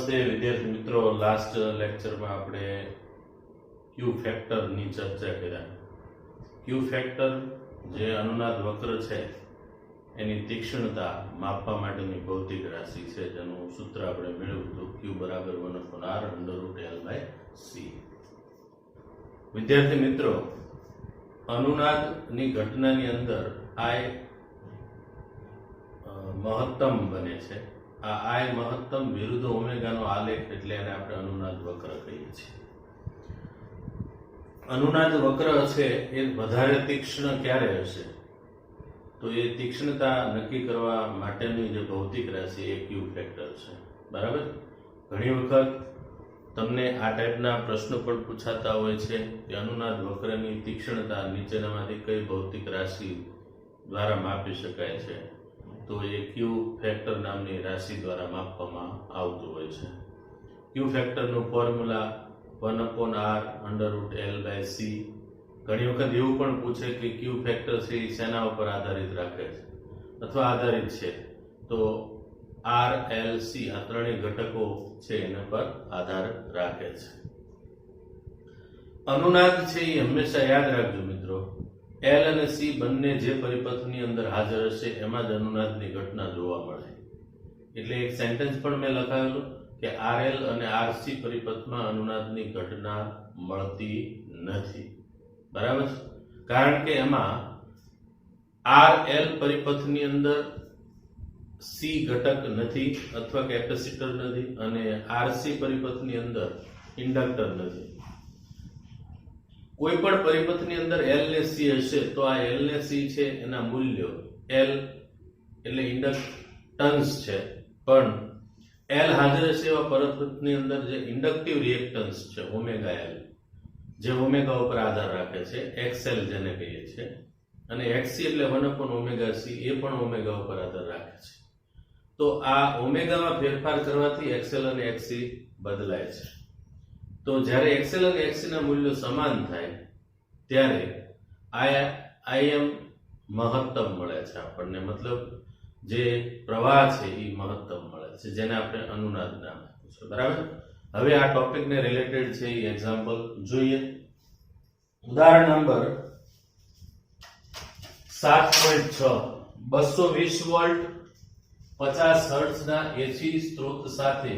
નમસ્તે વિદ્યાર્થી મિત્રો, લાસ્ટ લેક્ચરમાં આપણે ક્યુ ફેક્ટરની ચર્ચા કર્યા. ક્યુ ફેક્ટર જે અનુનાદ વક્ર છે એની તીક્ષ્ણતા માપવા માટેની ભૌતિક રાશિ છે, જેનું સૂત્ર આપણે મેળવ્યું હતું ક્યુ બરાબર 1/r√L/c. વિદ્યાર્થી મિત્રો, અનુનાદની ઘટનાની અંદર I મહત્તમ બને છે. આ I મહત્તમ વિરુદ્ધ ઓમેગાનો આલેખ, એટલે એને આપણે અનુનાદ વક્ર કહીએ છીએ. અનુનાદ વક્ર છે એ વધારે તીક્ષ્ણ ક્યારે હશે? તો એ તીક્ષ્ણતા નક્કી કરવા માટેની જે ભૌતિક રાશિ એ ક્યુ ફેક્ટર છે. બરાબર? ઘણી વખત તમને આ ટાઈપના પ્રશ્નો પણ પૂછાતા હોય છે કે અનુનાદ વક્રની તીક્ષ્ણતા નીચેનામાંથી કઈ ભૌતિક રાશિ દ્વારા માપી શકાય છે? તો એ ક્યુ ફેક્ટર નામની રાશિ દ્વારા માપવામાં આવતું હોય છે. ક્યુ ફેક્ટરનું ફોર્મ્યુલા 1/r√L/c. ઘણી વખત એવું પણ પૂછે કે ક્યુ ફેક્ટર છે એ શેના ઉપર આધારિત રાખે છે અથવા આધારિત છે? તો R, L, C આ ત્રણેય ઘટકો છે એના પર આધાર રાખે છે. અનુનાદ છે એ હંમેશા યાદ રાખજો મિત્રો, L અને C બંને જે પરિપથની અંદર હાજર હશે એમાં જ અનુનાદની ઘટના જોવા મળે. એટલે એક સેન્ટેન્સ પણ મેં લખાવેલું કે RL અને RC પરિપથમાં અનુનાદની ઘટના મળતી નથી. બરાબર? કારણ કે એમાં RL પરિપથની અંદર C ઘટક નથી અથવા કેપેસિટર નથી, અને RC પરિપથની અંદર ઇન્ડક્ટર નથી. કોઈ પણ પરિપથની અંદર L ને C હશે તો આ L ને C છે એના મૂલ્યો, L એટલે ઇન્ડક્ટન્સ છે, પણ L હાજર હશે એવા પરિપથની અંદર જે ઇન્ડક્ટિવ રિએક્ટન્સ છે ઓમેગા L, જે ઓમેગા ઉપર આધાર રાખે છે, XL જેને કહીએ છીએ, અને XC એટલે 1/ωc એ પણ ઓમેગા ઉપર આધાર રાખે છે. તો આ ઓમેગામાં ફેરફાર કરવાથી XL અને XC બદલાય છે. તો જ્યારે XL અને XC ના મૂલ્યો સમાન થાય ત્યારે Im મહત્તમ મળે છે આપણને, મતલબ જે પ્રવાહ છે એ મહત્તમ મળે છે, જેને આપણે અનુનાદ નામ આપ્યું છે. બરાબર? હવે આ ટોપિકને રિલેટેડ છે એ એક્ઝામ્પલ જોઈએ. ઉદાહરણ નંબર 7.6. 220 વોલ્ટ 50 હર્ટ્ઝના AC સ્ત્રોત સાથે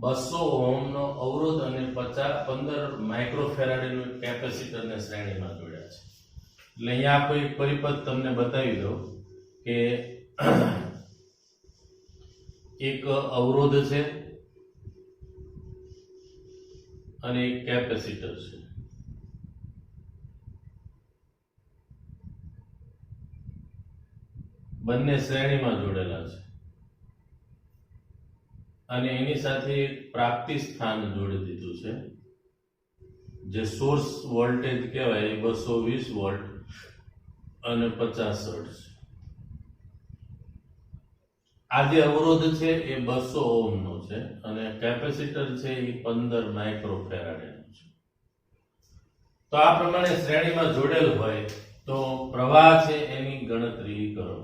200 ઓહ્મનો અવરોધ અને 15 માઇક્રોફેરાડેનું કેપેસિટરને શ્રેણીમાં જોડ્યા છે. એટલે અહીંયા કોઈ પરિપથ તમને બતાવી દો કે એક અવરોધ છે અને એક કેપેસિટર છે. બંને શ્રેણીમાં જોડેલા છે અને એની સાથે પ્રાપ્તિ સ્થાન જોડી દીધું છે. જે સોર્સ વોલ્ટેજ કહેવાય એ 220 વોલ્ટ અને 50 હર્ટ્ઝ. આ જે અવરોધ છે એ 200 ઓહ્મનો છે અને કેપેસિટર છે એ 15 માઇક્રોફેરાડેનો છે. તો આ પ્રમાણે શ્રેણીમાં જોડેલ હોય તો પ્રવાહ છે એની ગણતરી કરો.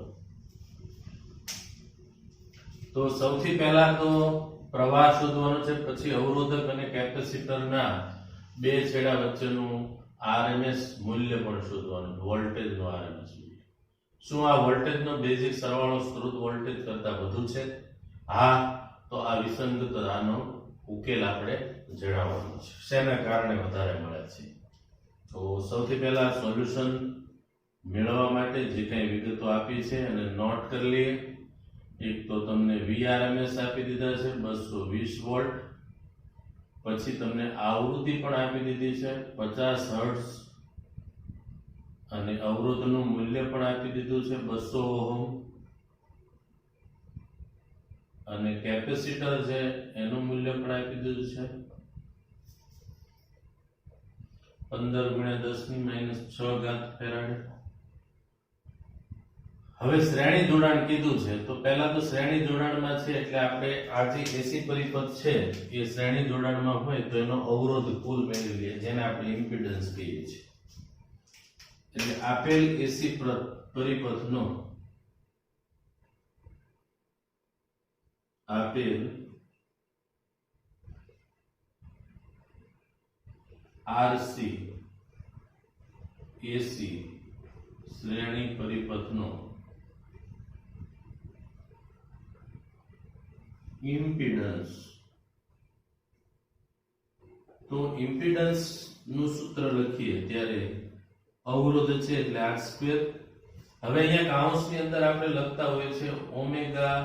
તો સૌથી પહેલા તો પ્રવાહ શોધવાનો છે, પછી અવરોધક અને કેપેસિટરના બે છેડા વચ્ચેનું RMS મૂલ્ય પણ શોધવાનું, વોલ્ટેજનો RMS મૂલ્ય. શું આ વોલ્ટેજનો બેઝિક સરવાળો સ્ત્રોત વોલ્ટેજ કરતા વધુ છે? હા, તો આ વિસંગતતાનો ઉકેલ આપણે જણાવવાનો છે. શેના કારણે વધારે મળે છે? તો સૌથી પહેલા સોલ્યુશન મેળવવા માટે જે કંઈ વિગતો આપી છે અને નોટ કરી લઈએ. એક તો તમને VRMS આપી દીધા છે 220 વોલ્ટ, પછી તમને આવૃત્તિ પણ આપી દીધી છે 50 હર્ટ્ઝ, અને અવરોધનું મૂલ્ય પણ આપી દીધું છે 200 ઓહ્મ, અને કેપેસિટર છે એનું મૂલ્ય પણ આપી દીધું છે 15 × 10⁻⁶ ફેરાડે. હવે શ્રેણી જોડાણ કીધું છે તો પહેલા તો શ્રેણી જોડાણમાં છે એટલે આપણે આ જે AC પરિપથ છે એ શ્રેણી જોડાણમાં હોય તો એનો અવરોધ કુલ મેળવી લઈએ, જેને આપણે ઇમ્પિડન્સ કહીએ છીએ. એટલે આપેલ AC પરિપથનો આપેલ આરસી એસી શ્રેણી પરિપથનો ઇમ્પિડન્સ. તો ઇમ્પિડન્સ નું સૂત્ર લખીએ ત્યારે અવરોધ છે એટલે આર સ્ક્વેર. હવે અહીંયા કાઉન્સની અંદર આપણે લખતા હોઈએ છે omega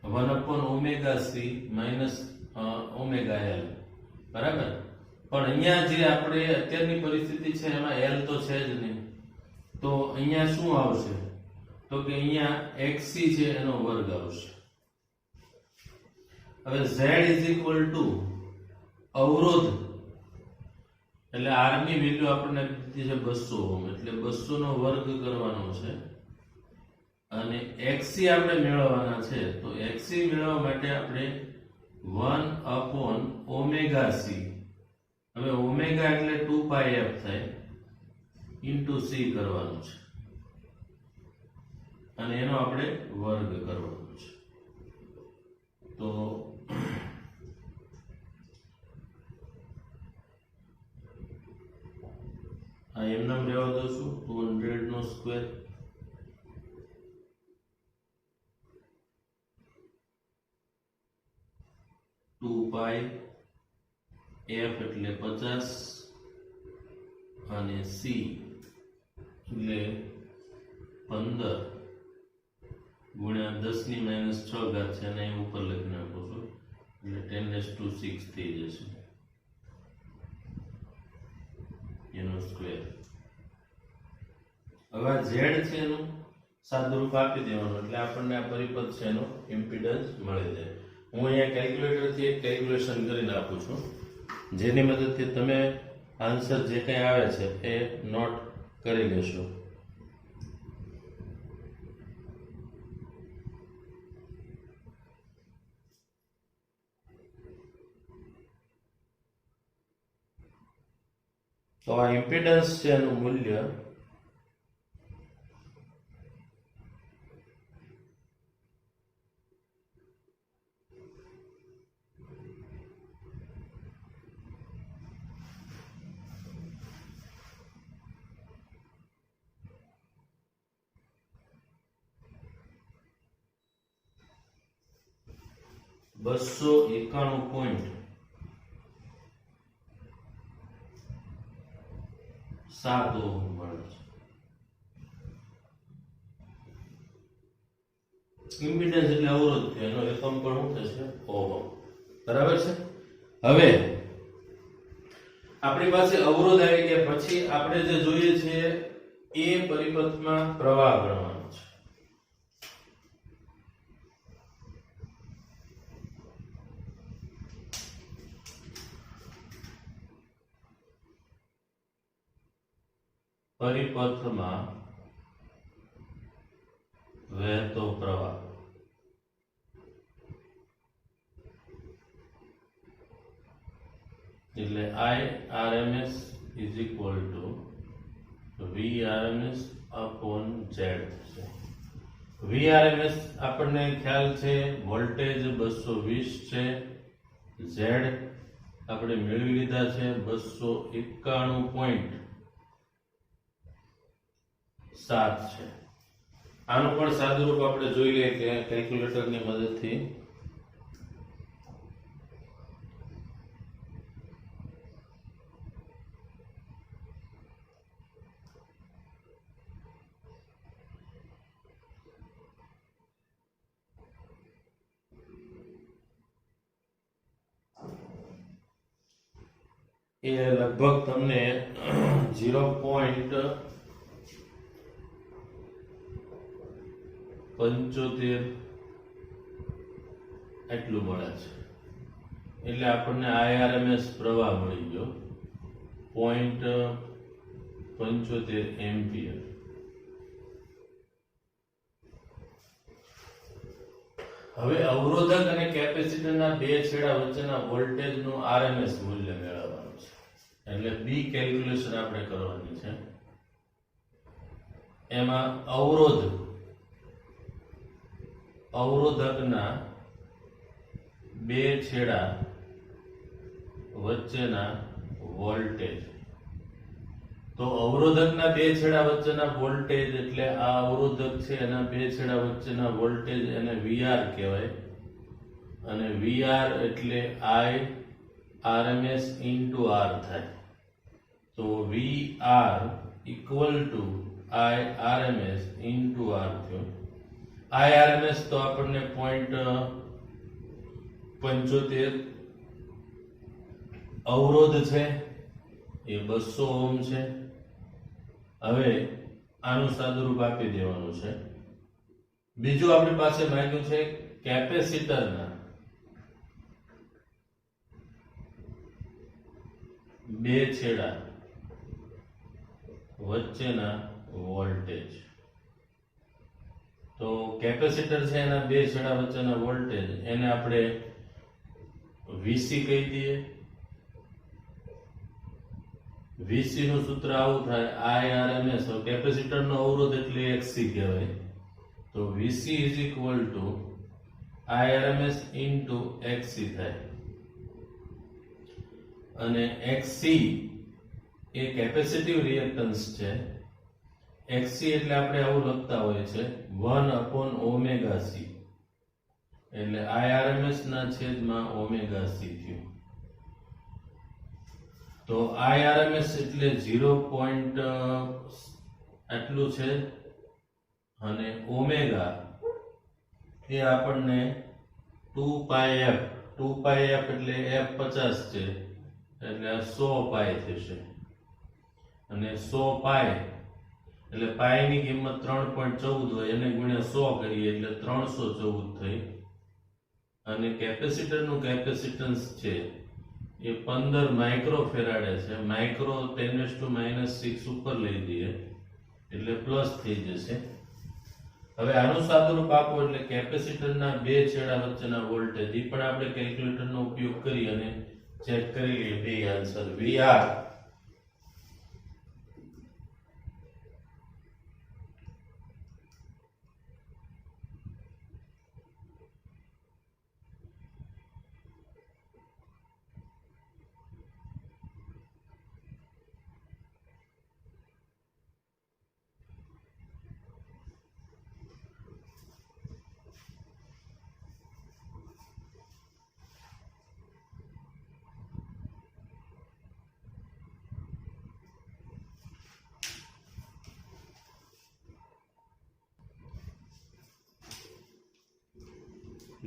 1/ωc minus omega L, બરાબર. પણ અહીંયા જે આપણે અત્યારની પરિસ્થિતિ છે એમાં એલ તો છે જ નહીં, તો અહીંયા શું આવશે? તો કે અહીંયા xc છે એનો વર્ગ આવશે. હવે z અવરોધ એટલે r ની વેલ્યુ આપણને દીધી છે 200 ઓહમ, એટલે 200 નો વર્ગ કરવાનો છે અને xc આપણે મેળવવાના છે. તો xc મેળવવા માટે આપણે 1/ωc, હવે ઓમેગા એટલે 2πf થાય ઇન્ટુ c કરવાનું છે અને એનો આપણે વર્ગ કરવાનો છે. તો આ એમ નામ રહેવા દઉં છું 200 નો સ્ક્વેર પાઈ એફ એટલે 50 અને સી એટલે 15 ગુણ્યા 10 ની -6 ઘાત છે અને અહીં ઉપર લખી નાખો છો એટલે 10⁶ થઈ જશે એનો સ્ક્વેર. હવે ઝેડ છે એનું સાદુરૂપ આપી દેવાનું એટલે આપણને આ પરિપથ છે એનો ઇમ્પિડન્સ મળી જાય. હું અહીંયા કેલ્ક્યુલેટરથી એક કેલ્ક્યુલેશન કરીને આપું છું જેની મદદથી તમે આન્સર જે કંઈ આવે છે એ નોટ કરી લેશો. તો આ ઇમ્પિડન્સ છે એનું મૂલ્ય $291.7 ઓહમ મળે છે. ઇમ્પિડન્સ એટલે અવરોધ છે, એનો એકમ પણ શું થશે? ઓહમ. બરાબર છે. હવે આપણી પાસે અવરોધ આવી ગયા પછી આપણે જે જોઈએ છે એ પરિપથમાં પ્રવાહ ગણવાનો છે. પરિપથમાં વહેતો પ્રવાહ એટલે IRMS is equal to VRMS upon Z છે. VRMS આપણને ખ્યાલ છે વોલ્ટેજ 220 છે, Z આપણે મેળવી લીધા છે 291.7 છે. આનું પણ સાદુરૂપ આપણે જોઈ લઈએ કે કેલ્ક્યુલેટરની મદદથી. એ લગભગ તમને 0.75 એટલું મળે છે. એટલે આપણને IRMS પ્રવાહ મળી ગયો 0.75 એમ્પિયર. હવે અવરોધક અને કેપેસિટરના બે છેડા વચ્ચેના વોલ્ટેજનું RMS મૂલ્ય મેળવવાનું છે. એટલે બી કેલ્ક્યુલેશન આપણે કરવાની છે. એમાં અવરોધકના બે છેડા વચ્ચેના વોલ્ટેજ. તો અવરોધકના બે છેડા વચ્ચેના વોલ્ટેજ એટલે આ અવરોધક છે એના બે છેડા વચ્ચેના વોલ્ટેજ એને VR કહેવાય, અને VR એટલે I RMS into R થાય. તો VR equal to I RMS into R થયું. I RMS તો આપણને 0.75 અવરોધ છે એ 200 ઓહ્મ છે. હવે આનું સાદુરૂપ આપી દેવાનું છે. બીજું આપણી પાસે માંગ્યું છે કેપેસિટરના બે છેડા વચ્ચેના વોલ્ટેજ. તો કેપેસિટર છે એના બે છેડા વચ્ચેના વોલ્ટેજ એને આપણે VC કહી દઈએ. VC નું સૂત્ર આવું થાય IRMS. કેપેસિટર નો અવરોધ એટલે XC કહેવાય. તો VC is equal to IRMS into XC થાય. અને XC એ કેપેસિટિવ રિએક્ટન્સ છે. XC એટલે આપણે આવું લખતા હોય છે 1/ωc, એટલે IRMS ના છેદમાં ωc થયું. તો IRMS એટલે 0. આટલું છે, અને ઓમેગા એ આપણને 2πf. 2πf એટલે f 50 છે, એટલે 100 પાઈ થશે. અને 100 પાઈ એટલે પાઈ ની કિંમત 3.14 હોય, એને ગુણ્યા 100 કરીએ એટલે 314 થઈ. અને કેપેસિટર નું કેપેસિટન્સ છે એ 15 માઇક્રોફેરાડે છે. માઇક્રો 10⁻⁻6 ઉપર લઈ દઈએ એટલે પ્લસ થઈ જશે. હવે આનું સાદુરૂપ આપો એટલે કેપેસિટરના બે છેડા વચ્ચેના વોલ્ટેજ એ પણ આપણે કેલ્ક્યુલેટરનો ઉપયોગ કરી અને ચેક કરી લઈએ બે આન્સર. VR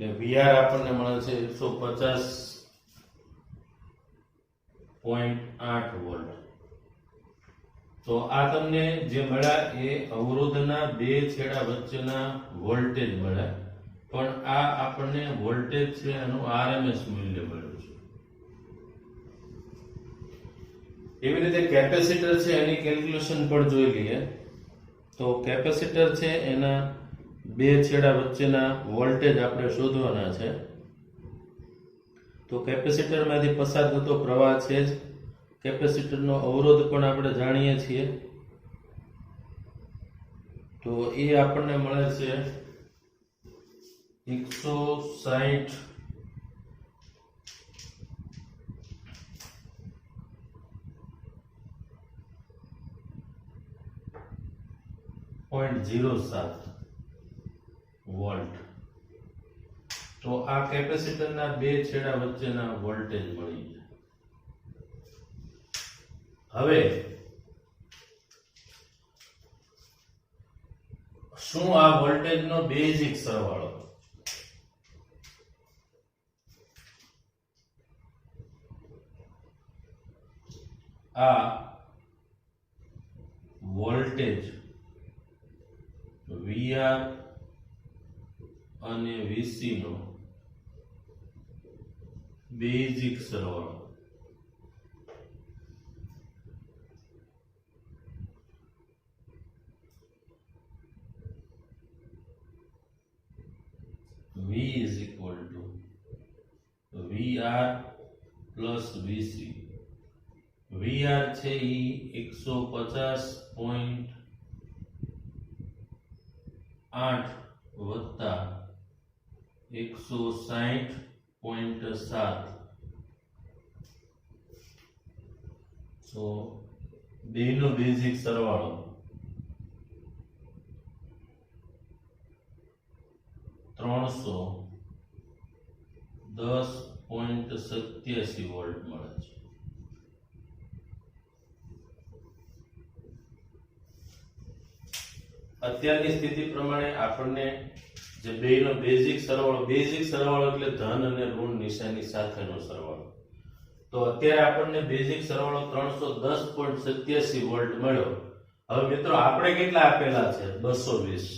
એટલે VR આપણને મળે છે 150.8 વોલ્ટ. તો આ તમને જે મળ્યા એ અવરોધના બે છેડા વચ્ચેના વોલ્ટેજ મળ્યા, પણ આ આપણને વોલ્ટેજ છે એનું RMS મૂલ્ય મળ્યું છે. એવી રીતે કેપેસિટર છે એની કેલ્ક્યુલેશન પણ જોઈ લઈએ. તો કેપેસિટર છે એના બે છેડા વચ્ચેના વોલ્ટેજ આપણે શોધવાના છે. તો કેપેસિટરમાંથી પસાર થતો પ્રવાહ છે જ. કેપેસિટરનો અવરોધ પણ આપણે જાણીએ છીએ. તો એ આપણને મળે છે 160.07 વોલ્ટ. તો આ કેપેસિટરના બે છેડા વચ્ચેના વોલ્ટેજ મળી ગયા. હવે શું આ વોલ્ટેજનો બેઝિક સરવાળો? આ વોલ્ટેજ VR અને VC નો બેઝિક સરવાળો. V is equal to VR plus VC. VR છે ઈ 150.8 વત્તા 160.7 તો બેનો બેઝિક સરવાળો 310.87 વોલ્ટ મળે છે. અત્યારની સ્થિતિ પ્રમાણે આપણને જે બેનો બેઝિક સરવાળો એટલે ધન અને ઋણ નિશાની સાથેનો સરવાળો. તો અત્યારે આપણને બેઝિક સરવાળો 310.87 વોલ્ટ મળ્યો. હવે મિત્રો આપણે કેટલા આપેલા છે? 220.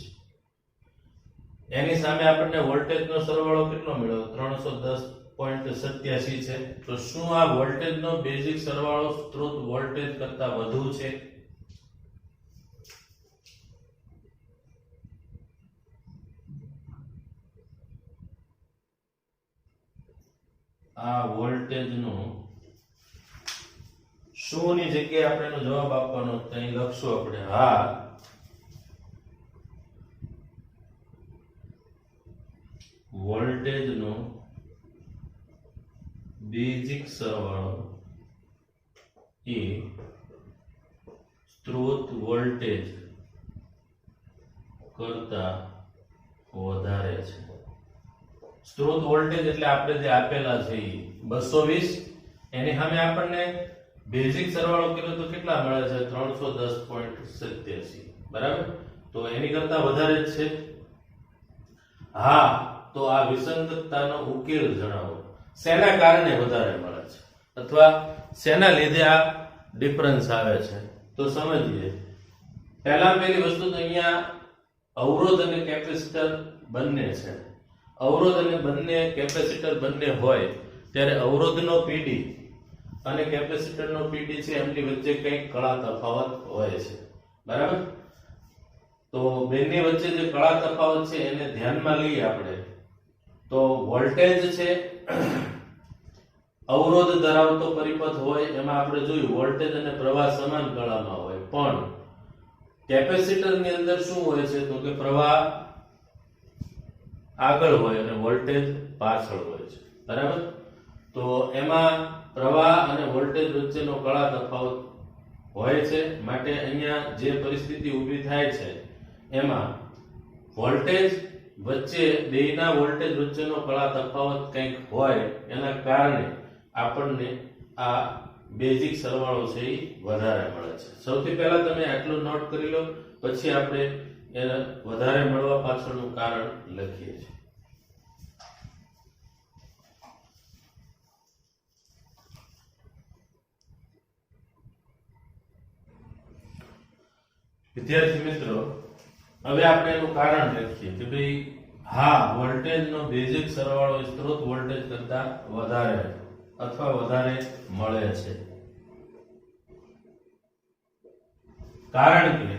એની સામે આપણને વોલ્ટેજનો સરવાળો કેટલો મળ્યો? 310.87 છે. તો શું આ વોલ્ટેજનો બેઝિક સરવાળો સ્ત્રોત વોલ્ટેજ કરતા વધુ છે? આ વોલ્ટેજનો શું ની જગ્યાએ આપણે એનો જવાબ આપવાનો તો અહીં લખશું આપણે હા. વોલ્ટેજનો બેઝિક સરવાળો એ સ્ત્રોત વોલ્ટેજ કરતા વધારે છે. સ્ત્રોત વોલ્ટેજ એટલે આપણે જે આપેલા છે 220, એની સામે આપણને બેઝિક સરવાળો કર્યો તો કેટલા મળે છે? 310.87. બરાબર. તો એની કરતા વધારે જ છે. હા, તો આ વિસંગતતાનો ઉકેલ જણાવો. શેના કારણે વધારે મળે છે અથવા શેના લીધે આ ડિફરન્સ આવે છે? તો સમજીએ. પહેલી વસ્તુ તો અહીંયા અવરોધ અને કેપેસિટર બંને છે. અવરોધ અને કેપેસિટર બંને હોય ત્યારે અવરોધનો પીડી અને કેપેસિટરનો પીડી છે એમની વચ્ચે કંઈક કળા તફાવત હોય છે. બરાબર. તો બંને વચ્ચે જે કળા તફાવત છે એને ધ્યાનમાં લઈએ આપણે. તો વોલ્ટેજ છે અવરોધ ધરાવતો પરિપથ હોય એમાં આપણે જોયું વોલ્ટેજ અને પ્રવાહ સમાન કળામાં હોય, પણ કેપેસિટરની અંદર શું હોય છે તો કે પ્રવાહ આગળ હોય અને વોલ્ટેજ પાછળ હોય છે. બરાબર. તો એમાં પ્રવાહ અને વોલ્ટેજ વચ્ચેનો કળા તફાવત હોય છે. માટે અહીંયા જે પરિસ્થિતિ ઊભી થાય છે એમાં વોલ્ટેજ વચ્ચે બેના વોલ્ટેજ વચ્ચેનો કળા તફાવત કંઈક હોય એના કારણે આપણને આ બેઝિક સરવાળો છે એ વધારે મળે છે. સૌથી પહેલા તમે આટલું નોટ કરી લો, પછી આપણે એને વધારે મળવા પાછળનું કારણ લખીએ છીએ. વિદ્યાર્થી મિત્રો, હવે આપણે એનું કારણ લખીએ કે ભાઈ હા, વોલ્ટેજનો બેઝિક સરવાળો સ્ત્રોત વોલ્ટેજ કરતા વધારે અથવા વધારે મળે છે. કારણ કે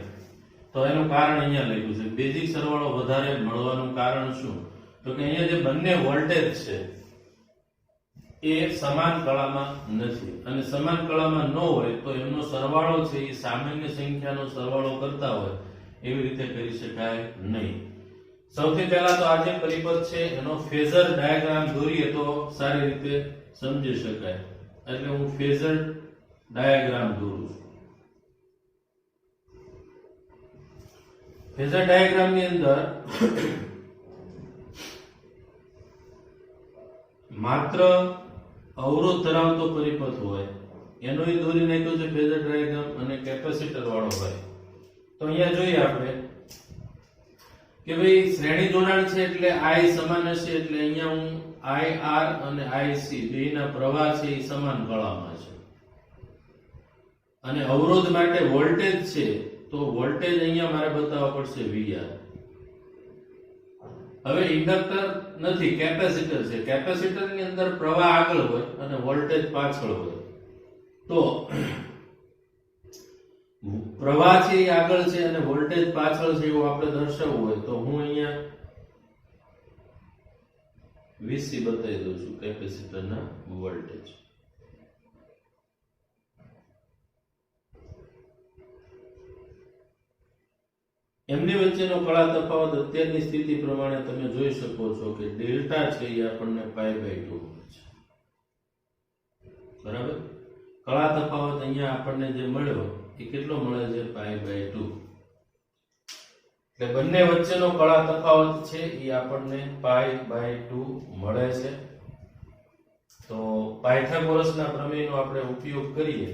તો એનું કારણ અહીંયા લખ્યું છે. બેઝિક સરવાળો વધારે મળવાનું કારણ શું? તો કે અહીંયા જે બંને વોલ્ટેજ છે એ સમાન કળામાં નથી, અને સમાન કળામાં ન હોય તો એમનો સરવાળો છે એ સામાન્ય સંખ્યાનો સરવાળો કરતા હોય એવી રીતે કરી શકાય નહીં. સૌથી પહેલા તો આ જે પરિપથ છે એનો ફેઝર ડાયાગ્રામ દોરીએ તો સારી રીતે સમજી શકાય. એટલે હું ફેઝર ડાયાગ્રામ દોરું છું. ફેઝર ડાયાગ્રામની અંદર માત્ર અવરોધ ધરાવતો પરિપથ હોય એનો દોરી નાખ્યો છે ફેઝર ડાયાગ્રામ, અને કેપેસિટર વાળો હોય તો અહીંયા જોઈએ આપણે કે ભાઈ શ્રેણી જોડાણ છે એટલે I સમાન હશે, એટલે અહીંયા હું IR અને IC બેના પ્રવાહ છે એ સમાન કળામાં છે. અને અવરોધ માટે વોલ્ટેજ છે તો વોલ્ટેજ અહીંયા મારે બતાવવા પડશે VR. હવે ઇન્ડક્ટર નથી, કેપેસિટર છે. કેપેસિટરની અંદર પ્રવાહ આગળ હોય અને વોલ્ટેજ પાછળ હોય. તો પ્રવાહ છે એ આગળ છે અને વોલ્ટેજ પાછળ છે એવું આપણે દર્શાવવું હોય તો હું અહીંયા VC બતાવી દઉં છું, કેપેસિટરના વોલ્ટેજ. એમની વચ્ચેનો કળા તફાવત અત્યારની સ્થિતિ પ્રમાણે તમે જોઈ શકો છો કે ડેલ્ટા છે એ આપણને π/2 મળે છે. બરાબર. કળા તફાવત અહીંયા આપણને જે મળ્યો એ કેટલો મળે છે π/2. એટલે બંને વચ્ચેનો કળા તફાવત છે એ આપણને π/2 મળે છે. તો પાયથાગોરસના પ્રમેયનો આપણે ઉપયોગ કરીએ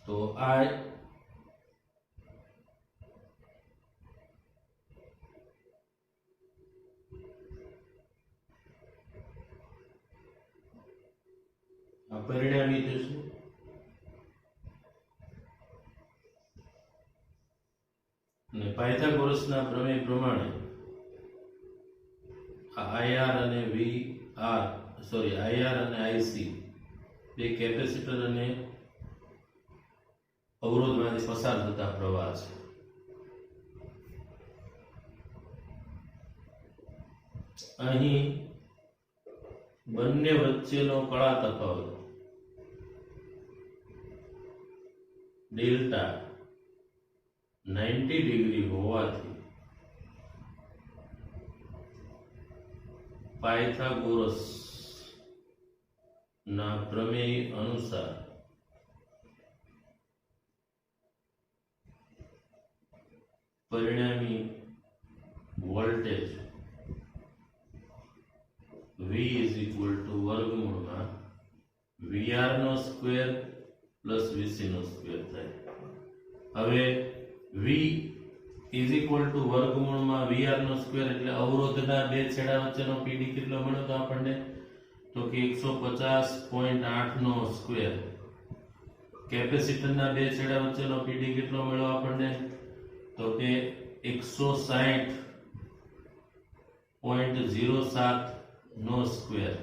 તો આ પરિણામી થશે. અને પાયથાગોરસના પ્રમેય પ્રમાણે IR અને IR અને IC બે કેપેસિટર અને અવરોધમાંથી પસાર થતા પ્રવાહ છે. અહીં બંને વચ્ચેનો કળા તફાવત ડેલ્ટા 90 ડિગ્રી હોવાથી પાયથાગોરસ ના પ્રમેય અનુસાર પરિણામી voltage V is equal to વર્ગમૂળમાં VR નો સ્ક્વેર પ્લસ VC નો સ્ક્વેર થાય. હવે V is equal to વર્ગમૂળમાં VR નો સ્ક્વેર એટલે અવરોધના બે છેડા વચ્ચેનો PD કેટલો મળ્યો તો આપણને તો કે 150.8 નો સ્ક્વેર. કેપેસિટરના બે છેડા વચ્ચેનો PD કેટલો મળ્યો આપણને તો કે 160.07 નો સ્ક્વેર.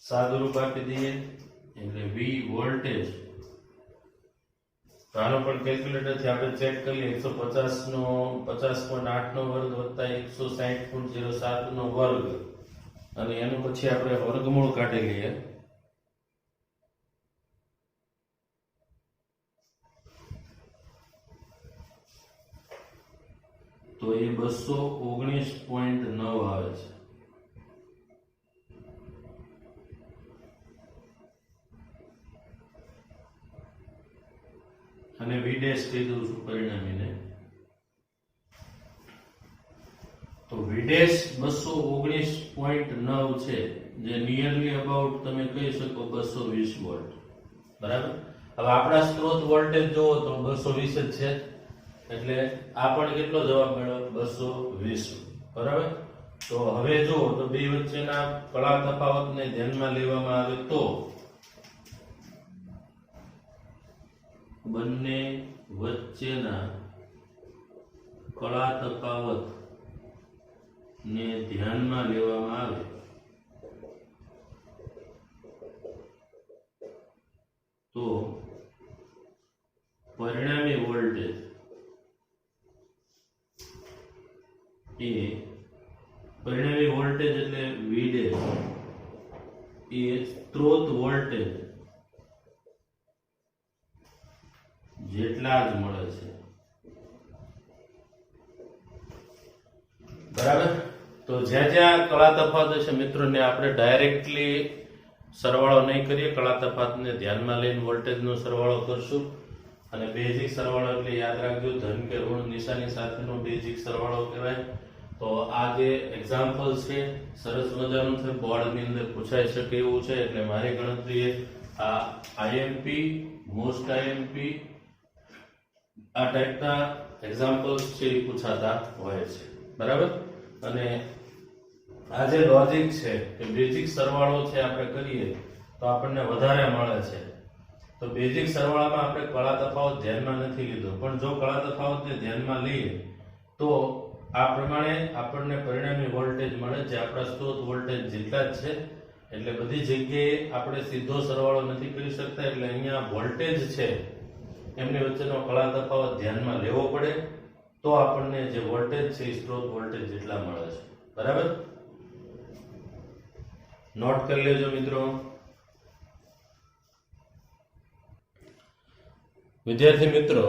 સાદુરૂપ આપી દઈએ એટલે V વોલ્ટેજ તો આનો પણ કેલ્ક્યુલેટર થી આપણે ચેક કરીએ 150 નો 50.8 નો વર્ગ વત્તા 160.07 નો વર્ગ અને એનું પછી આપણે વર્ગમૂળ કાઢી લઈએ તો એ 219.9 આવે છે. અને V ડેશ કહી દઉં છું પરિણામીને તો V ડેશ 219.9 છે જે નિયરલી અબાઉટ તમે કહી શકો 220 વોલ્ટ. બરાબર. હવે આપણા સ્ત્રોત વોલ્ટેજ જોવો તો 220 જ છે એટલે આ પણ કેટલો જવાબ મળ્યો 220. બરાબર. તો હવે જો તો બે વચ્ચેના કળા તફાવતને ધ્યાનમાં લેવામાં આવે તો બંને વચ્ચેના કળા તફાવત ને ધ્યાનમાં લેવામાં આવે તો પરિણામી વોલ્ટેજ એટલે V ડેશ એ સ્ત્રોત વોલ્ટેજ જેટલા જ મળે છે. બરાબર. તો જ્યાં જ્યાં કળા તફાવત છે મિત્રોને આપણે ડાયરેક્ટલી સરવાળો નહીં કરીએ, કળા તફાવતને ધ્યાનમાં લઈને વોલ્ટેજનો સરવાળો કરશું. અને બેઝિક સરવાળો એટલે યાદ રાખજો ધન કે ઋણ નિશાની સાથેનો બેઝિક સરવાળો કહેવાય. તો આ જે એક્ઝામ્પલ છે સરસ મજાનું છે, બોર્ડની અંદર પૂછાઈ શકે એવું છે એટલે મારી ગણતરીએ આ IMP મોસ્ટ IMP આ ટાઈપના એક્ઝામ્પલ્સ છે એ પૂછાતા હોય છે. બરાબર. અને આ જે લોજિક છે કે બેઝિક સરવાળો છે આપણે કરીએ તો આપણને વધારે મળે છે. તો બેઝિક સરવાળામાં આપણે કળા તફાવત ધ્યાનમાં નથી લીધો, પણ જો કળા તફાવતને ધ્યાનમાં લઈએ તો આ પ્રમાણે આપણને પરિણામી વોલ્ટેજ મળે છે આપણા સ્ત્રોત વોલ્ટેજ જેટલા જ છે. એટલે બધી જગ્યાએ આપણે સીધો સરવાળો નથી કરી શકતા એટલે અહીંયા વોલ્ટેજ છે એમની વચ્ચેનો કળા તફાવત ધ્યાનમાં લેવો પડે તો આપણને જે વોલ્ટેજ છે એ સ્ત્રોત વોલ્ટેજ જેટલા મળે છે. બરાબર, નોટ કરી લેજો મિત્રો. વિદ્યાર્થી મિત્રો,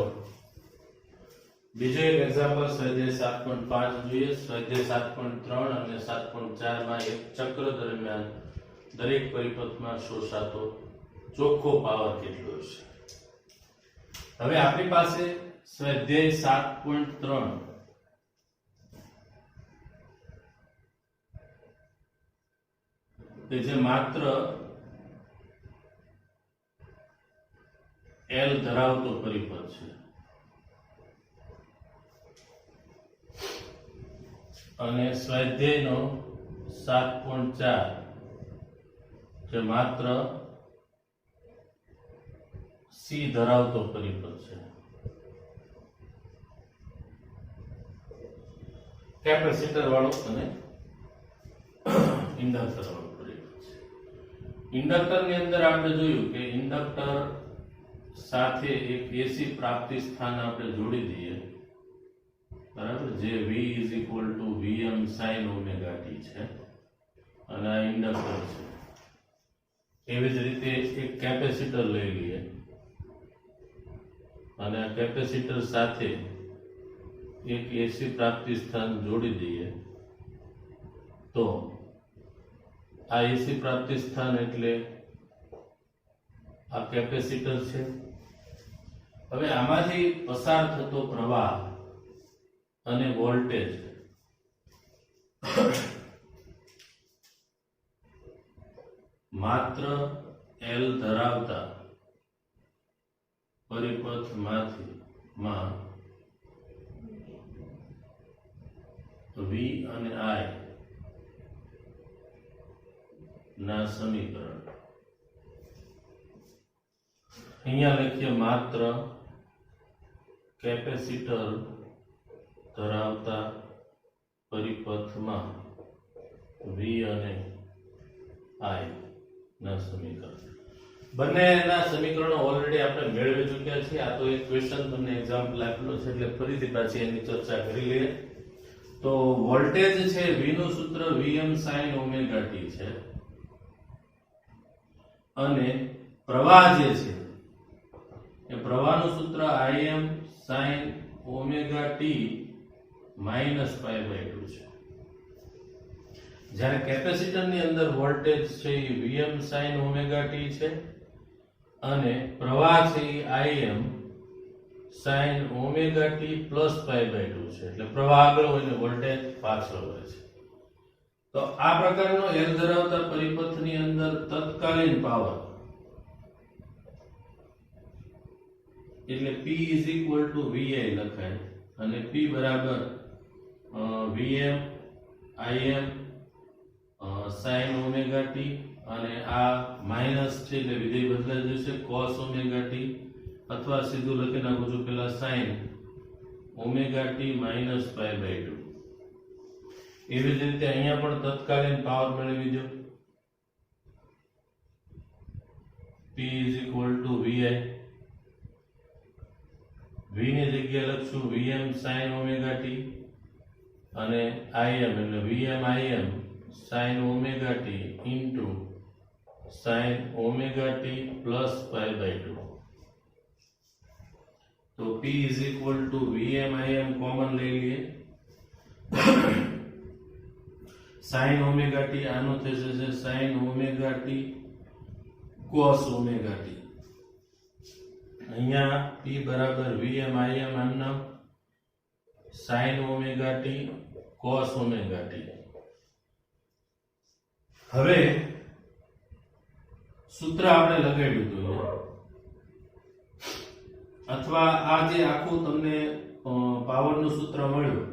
બીજો એક એક્ઝામ્પલ સ્વાધ્યાય 7.5 જોઈએ. સ્વાધ્યાય 7.3 અને 7.4 માં એક ચક્ર દરમિયાન દરેક પરિપથમાં શોષાતો ચોખ્ખો પાવર કેટલો હશે. હવે આપણી પાસે સ્વાધ્યાય 7.3 કે જે માત્ર L ધરાવતો પરિપથ છે અને સ્વાધ્યાયનો 7.4 જે માત્ર C ધરાવતો પરિપથ છે. કેપેસિટર વાળો અને ઇન્ડક્ટર વાળો પરિપથ છે. ઇન્ડક્ટર ની અંદર આપણે જોયું કે ઇન્ડક્ટર સાથે એક એસી પ્રાપ્તિ સ્થાન આપણે જોડી દઈએ, બરાબર, જે V Vm sin omega t છે અને આ ઇન્ડક્ટર છે. એવી જ રીતે એક કેપેસિટર લઈ લઈએ અને આ કેપેસિટર સાથે એક એસી પ્રાપ્તિ સ્થાન જોડી દઈએ, તો આ એસી પ્રાપ્તિ સ્થાન એટલે આ કેપેસિટર છે. હવે આમાંથી પસાર થતો પ્રવાહ અને વોલ્ટેજ માત્ર L ધરાવતા પરિપથમાંથી V અને I ના સમીકરણ અહીંયા લખીએ. માત્ર કેપેસિટર ધરાવતા પરિપથમાં V અને I ના સમીકરણ. બંનેના સમીકરણો ઓલરેડી આપણે મેળવી ચૂક્યા છીએ. આ તો એક ક્વેશ્ચન તમને એક્ઝામ્પલ આપેલો છે એટલે ફરીથી પાછી એની ચર્ચા કરી લઈએ. તો વોલ્ટેજ છે V નું સૂત્ર Vm sin omega t છે અને પ્રવાહ જે છે એ પ્રવાહનું સૂત્ર Im sin omega t minus pi by 2 છે. જ્યારે કેપેસિટર ની અંદર વોલ્ટેજ છે એ Vm sin omega t છે અને પ્રવાહ છે એ Im sin omega t plus pi by 2 છે. એટલે પ્રવાહ આગળ હોય ને વોલ્ટેજ પાછળ હોય છે. તો આ પ્રકારનો L ધરાવતા પરિપથની અંદર તત્કાલીન પાવર એટલે P VI લખાય અને P બરાબર Vm Im sin omega t અને આ માઈનસ છે એટલે વિધેય બદલાઈ જશે cos omega t, અથવા સીધું લખી નાખું છું પેલા sin omega t minus pi by 2. એવી જ રીતે અહીંયા પણ તત્કાલીન પાવર મેળવી દો. P VI. V ની જગ્યાએ લખશું Vm sin omega t અને Im એટલે Vm Im sin omega t into sin omega t plus pi by 2. તો P Vm Im કોમન લઈ લઈએ. sin omega t આનું થઈ જશે sin omega t cos omega t. અહીંયા P બરાબર Vm Im આમનામ sin omega t cos omega t. હવે સૂત્ર આપણે લગાડ્યું હતું અથવા આ જે આખું તમને પાવરનું સૂત્ર મળ્યું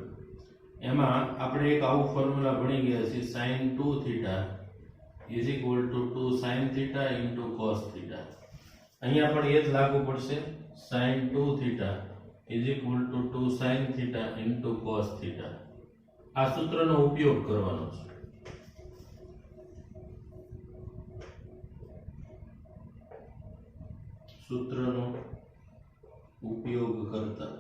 એમાં આપણે એક આવું ફોર્મ્યુલા ભણી ગયા છે sin 2 theta is equal to 2 sin theta into cos theta. અહીંયા પણ એ જ લાગુ પડશે sin 2 theta is equal to 2 sin theta into cos theta. આ સૂત્રનો ઉપયોગ કરવાનો છે. સૂત્રનો ઉપયોગ કરતા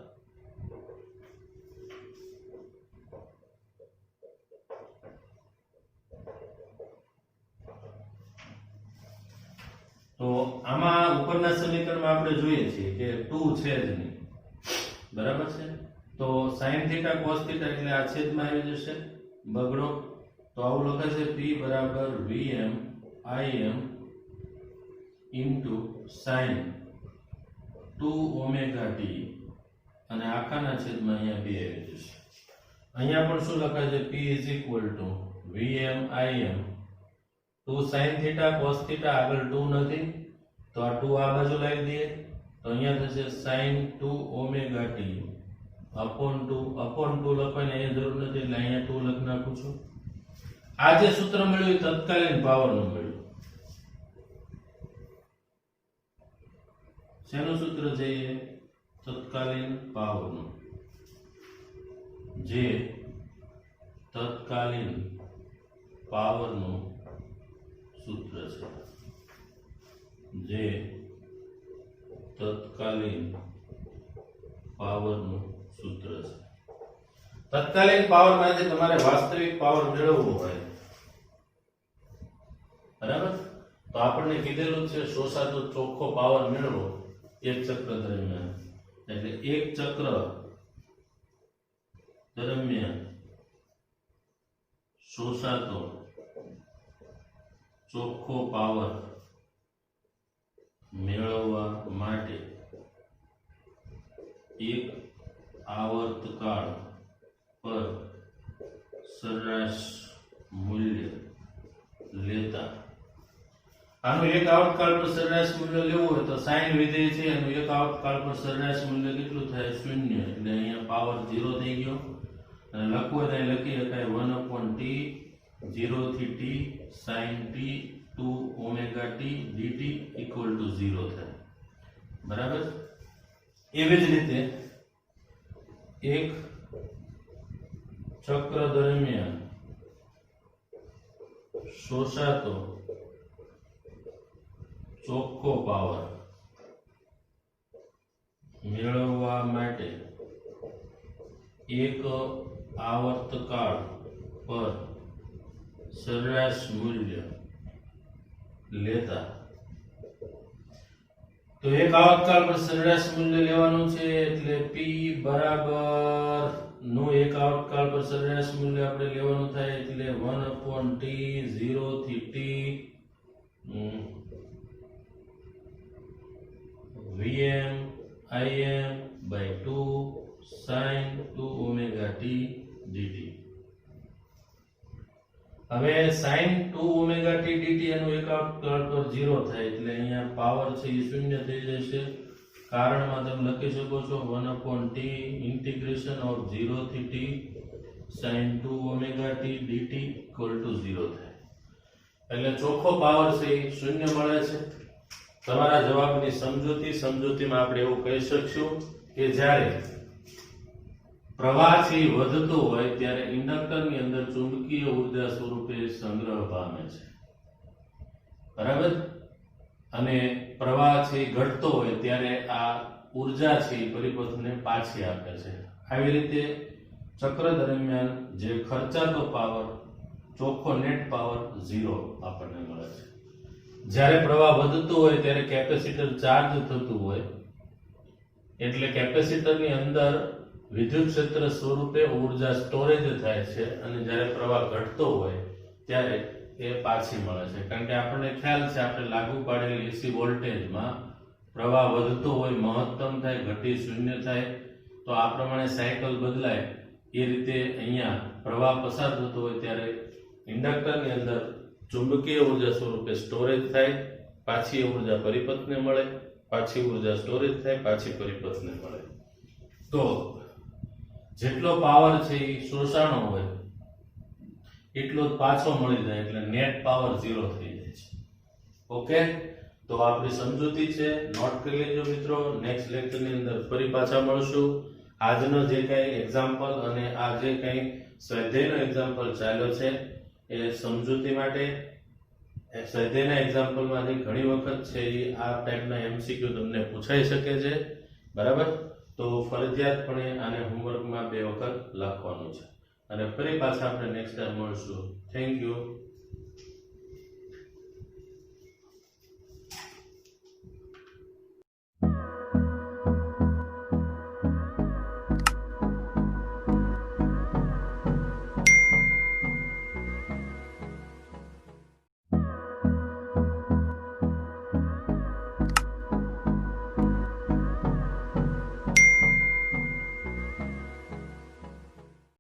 તો આમાં ઉપરના સમીકરણમાં આપણે જોઈએ છીએ કે 2 છે જ નહીં, બરાબર છે. તો sin θ cos θ એટલે આ છેદમાં આવી જશે બગડો. તો આવું લખાશે p બરાબર vm im sin 2 omega t અને આખાના છેદમાં અહીંયા 2 આવી જશે. અહીંયા પણ શું લખાય છે? p vm im 2 sin θ cos θ આગળ 2 નથી તો આ 2 આ બાજુ લાવી દઈએ તો અહીંયા થશે sin 2 ઓમેગા t upon 2 લખવાની અહીંયા જરૂર નથી એટલે અહીંયા 2 લખી નાખું છું. આ જે સૂત્ર મળ્યું એ તત્કાલીન પાવરનું મળ્યું. શેનું સૂત્ર છે? એ તત્કાલીન પાવરનું, જે તત્કાલીન પાવરનું સૂત્ર છે, જે તત્કાલીન પાવરનું સૂત્ર છે. તત્કાલીન પાવરમાંથી તમારે વાસ્તવિક પાવર મેળવવો હોય, બરાબર, તો આપણને કીધેલું છે શોષાતો ચોખ્ખો પાવર મેળવો એક ચક્ર દરમિયાન. એટલે એક ચક્ર દરમિયાન શોષાતો ચોખ્ખો પાવર મેળવવા માટે એક આવર્તકાળ પર સરેરાશ મૂલ્ય લેતા. આનું એક આવર્તકાળ પર સરેરાશ મૂલ્ય લેવું હોય તો સાઈન વિધેય છે એનું એક આવર્તકાળ પર સરેરાશ મૂલ્ય કેટલું થાય? 0. એટલે અહીંયા પાવર 0 થઈ ગયો અને લખવું હોય તો લખી શકાય 1/t 0 થી t sin t 2 omega t dt = 0 થાય, બરાબર. એવી જ રીતે એક ચક્ર દરમિયાન શોષાતો ચોખ્ખો પાવર મેળવવા માટે એક આવર્તકાળ પર સરેરાશ મૂલ્ય લેતા. તો એક આવર્તકાળ પર સરેરાશ મૂલ્ય લેવાનું છે એટલે p બરાબર નું એક આવર્તકાળ પર સરેરાશ મૂલ્ય આપણે લેવાનું થાય એટલે 1/t 0 થી t vm im by 2 sin 2 omega t dt. હવે sin 2 omega t dt એનું એક આવર્તકાળ પર 0 થાય એટલે અહીંયા પાવર છે એ શૂન્ય થઈ જશે. કારણમાં તમે લખી શકો છો 1/t integration of 0 થી t sin 2 omega t dt = 0 થાય. એટલે ચોખ્ખો પાવર છે એ શૂન્ય મળે છે. તમારા જવાબની સમજૂતીમાં આપણે એવું કહી શકશું કે જ્યારે પ્રવાહ છે વધતો હોય ત્યારે ઇન્ડક્ટરની અંદર ચુંબકીય ઉર્જા સ્વરૂપે સંગ્રહ પામે છે, બરાબર, અને પ્રવાહ છે ઘટતો હોય ત્યારે આ ઉર્જા છે એ પરિપથને પાછી આપે છે. આવી રીતે ચક્ર દરમિયાન જે ખર્ચાતો પાવર ચોખ્ખો નેટ પાવર 0 આપણને મળે છે. જ્યારે પ્રવાહ વધતો હોય ત્યારે કેપેસિટર ચાર્જ થતું હોય એટલે કેપેસિટરની અંદર વિદ્યુત ક્ષેત્ર સ્વરૂપે ઉર્જા સ્ટોરેજ થાય છે અને જ્યારે પ્રવાહ ઘટતો હોય ત્યારે એ પાછી મળે છે. કારણ કે આપણને ખ્યાલ છે આપણે લાગુ પાડેલી એસી વોલ્ટેજમાં પ્રવાહ વધતો હોય મહત્તમ થાય, ઘટી શૂન્ય થાય, તો આ પ્રમાણે સાયકલ બદલાય. એ રીતે અહીંયા પ્રવાહ પસાર થતો હોય ત્યારે ઇન્ડક્ટરની અંદર ચુંબકીય ઉર્જા સ્વરૂપે સ્ટોરેજ થાય, પાછી ઉર્જા પરિપથને મળે, પાછી ઉર્જા સ્ટોરેજ થાય, પાછી પરિપથને મળે. તો જેટલો પાવર છે એ શોષાણો હોય એટલો જ પાછો મળી જાય એટલે નેટ પાવર 0 થઈ જાય છે. ઓકે, તો આપણી સમજૂતી છે, નોટ કરી લેજો મિત્રો. નેક્સ્ટ લેક્ચરની અંદર ફરી પાછા મળશું. આજનો જે કંઈ એક્ઝામ્પલ અને આ જે કંઈ સ્વાધ્યાયનો એક્ઝામ્પલ ચાલ્યો છે એ સમજૂતી માટે. સ્વાધ્યાયના એક્ઝામ્પલમાંથી ઘણી વખત છે એ આ ટાઈપના MCQ તમને પૂછાઈ શકે છે, બરાબર. તો ફરજિયાતપણે આને હોમવર્કમાં 2 વખત લખવાનું છે અને ફરી પાછા આપણે નેક્સ્ટ ટાઈમ મળશું. Thank you.